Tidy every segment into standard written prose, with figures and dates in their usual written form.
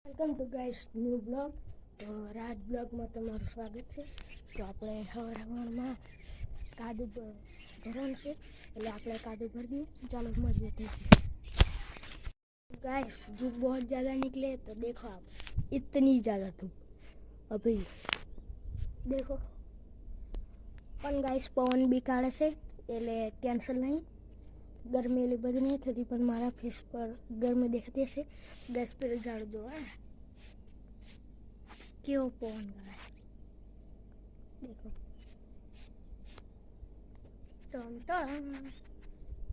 Welcome to guys new blog. તો રાજ બ્લોગમાં તમારું સ્વાગત છે. તો આપણે હવારમાં કાદુ ભરવાનું છે, એટલે આપણે કાદુ ભર દઈએ. ચાલો मजे थे गाइस. धूप बहुत ज़्यादा निकले तो देखो आप, इतनी ज़्यादा धूप अभी देखो. પણ ગાઈસ પવન બી કાઢે છે, એટલે ટેન્શન નહીં. ગરમી એટલી બધી નહીં થતી, પણ મારા ફેસ પર ગરમી દેખાતી હશે. ગેસ પર ઝાડ દો. કેવો પવન કાઢે દેખો.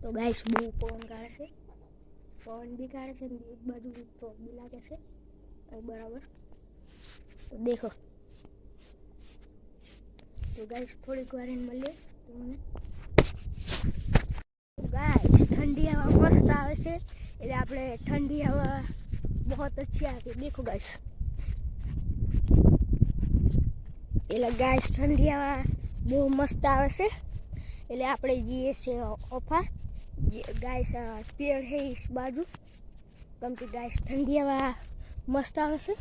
તો ગાઈસ બહુ પવન કાઢે છે. પવન બી કાઢે છે, એક બાજુ તો બી લાગે છે બરાબર. તો દેખો. તો ગાઈસ થોડીક વાર મળીએ તમને. गाइस ठंडी हवा मस्त आवे से, એટલે આપણે ઠંડી હવા बहुत अच्छी आती है. देखो गाइस, એટલે ગાइस ઠંડી હવા બહુ મસ્ત આવે છે, એટલે આપણે જઈએ છે ઓફા. गाइस पेड़ है इस बाजू, कम की गाइस ठंडी हवा मस्त આવે છે,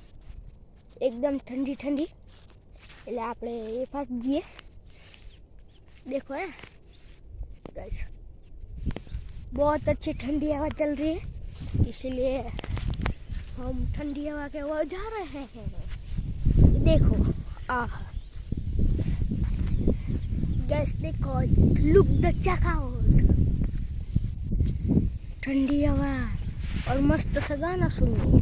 एकदम ठंडी ठंडी. એટલે આપણે એ પાસ જઈએ. देखो है गाइस, बहुत अच्छी ठंडी हवा चल रही है, इसलिए हम ठंडी हवा के ओर जा रहे हैं. देखो गैस, देखो लुक द चेकआउट. ठंडी हवा और मस्त सा गाना सुनिए.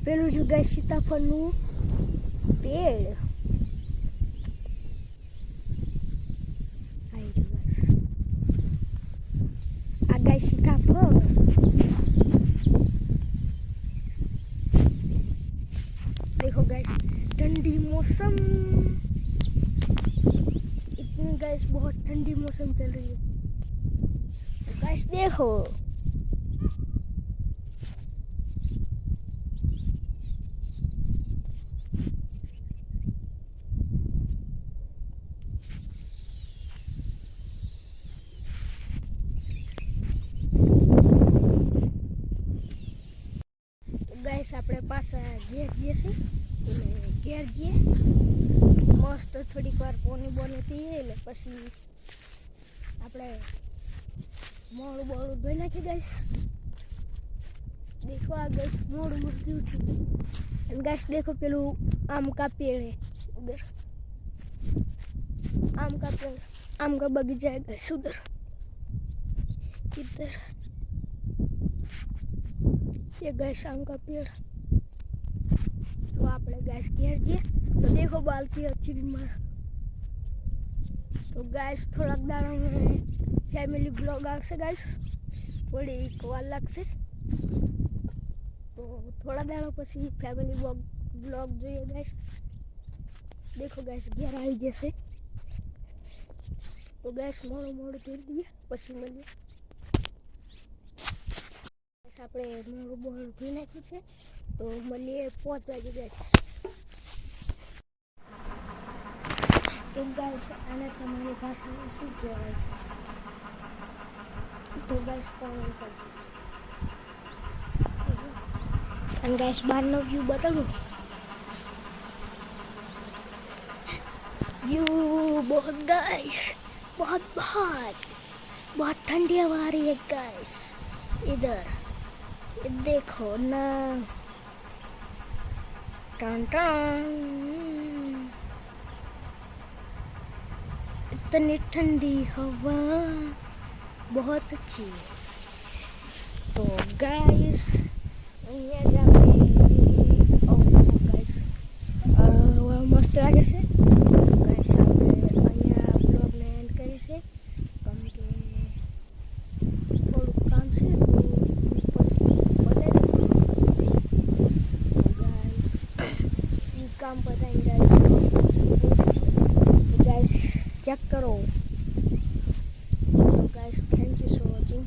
પેલું જો ગાઈસ સીતાફળનું પેડ આવી ગયું ગાઈસ. આ ગાઈસ सीताफल. देखो गाइस ठंडी मौसम, इतनी गाइस बहुत ठंडी मौसम चल रही है. गाइस देखो, ગાઈસ આપણે પાછા ઘેર જઈએ છીએ. એટલે ઘેર જઈએ મસ્ત થોડીક વાર પોની બોની પીએ, એટલે પછી આપણે મોડું બોળું ધોઈ નાખીએ ગાઈસ. देखो आ गाइस मोड़ मुड़ की उठी. एंड गाइस देखो पेलू आम का पेड़ है उधर, आम का पेड़, आम का बगीचा है गाइस उधर. इधर ये गाइस आम का पेड़. तो आपने गाइस घेर दिए. तो देखो बाल्टी अच्छी में. तो गाइस थोड़ा दाड़ा में फैमिली ब्लॉग आवશે गाइस, थोड़ी વાર લાગશે. तो थोड़ा दाड़ा પછી फैमिली ब्लॉग જોઈએ गाइस. देखो गाइस घेर आई जैसे. तो गाइस मोड़ मोड़ कर दिए, પછી મળીએ. આપણે મોડું બોળું ધોઈ નાખ્યું છે, તો મળીએ 5 વાગે ગાઈસ. તો ગાઈસ આને તમારી ભાષામાં શું કહેવાય? તો ગાઈસ કોમેન્ટ કરજો. અને ગાઈસ બહારનો વ્યૂ બતાડું. व्यू बहुत गाइस, बहुत बहुत बहुत ठंडी हवा आ रही है गाइस. इधर देखो ना, टन टन, इतनी ठंडी हवा बहुत अच्छी है. तो गाइस અહીંયા જ આપણે ગાઈસ મસ્ત લાગે છે. ગાઈસ આપણે અહીંયા બ્લોગને એન્ડ કરી છે, કેમ કે થોડુંક કામ છે. काम बताएंगे गाइस, चेक करो. Guys thank you for watching.